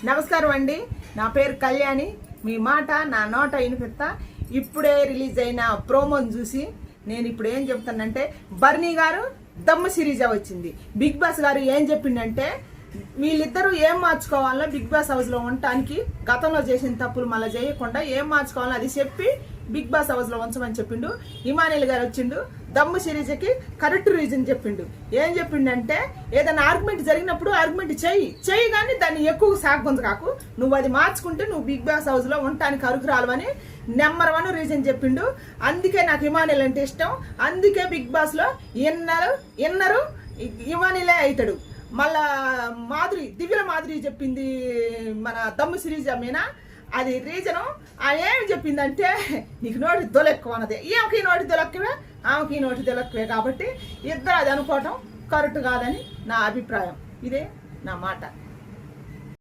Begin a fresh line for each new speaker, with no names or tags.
నమస్కారం అండి. నా పేరు కళ్యాణి. మీ మాట నా నోట వినిపిస్తా. ఇప్పుడే రిలీజ్ అయిన ప్రోమోని చూసి నేను ఇప్పుడు ఏం చెప్తానంటే, బర్నీ గారు దమ్ము సిరీజ్ వచ్చింది. బిగ్ బాస్ గారు ఏం చెప్పిండంటే, వీళ్ళిద్దరూ ఏం మార్చుకోవాలో బిగ్ బాస్ హౌస్ లో ఉండటానికి గతంలో చేసిన తప్పులు మళ్ళీ చేయకుండా ఏం మార్చుకోవాలో అది చెప్పి బిగ్ బాస్ హౌస్ లో ఉంచమని చెప్పిండు. ఇమానియల్ గారు వచ్చిండు, దమ్ము సిరీజ్కి కరెక్ట్ రీజన్ చెప్పిండు. ఏం చెప్పిండంటే, ఏదైనా ఆర్గ్యుమెంట్ జరిగినప్పుడు ఆర్గ్యుమెంట్ చెయ్యి కానీ దాన్ని ఎక్కువ సాగుంచకాకు, నువ్వు అది మార్చుకుంటే నువ్వు బిగ్ బాస్ హౌస్ లో ఉండటానికి అరుకురాలు అని నెంబర్ 1 రీజన్ చెప్పిండు. అందుకే నాకు ఇమానియల్ అంటే ఇష్టం. అందుకే బిగ్ బాస్ లో ఇన్నరు ఇమానియలే అవుతాడు. మళ్ళా దివ్యుల మాధురి చెప్పింది మన దమ్ము సిరీజ్ మీనా, అది రీజను. ఏమి చెప్పిందంటే, నీకు నోటి దొలెక్కువ అన్నది. ఈమెకి నోటి దొలెక్కువే, ఆమెకి నోటి దొలెక్కువే. కాబట్టి ఇద్దరు అది అనుకోవటం కరెక్ట్ కాదని నా అభిప్రాయం. ఇదే నా మాట.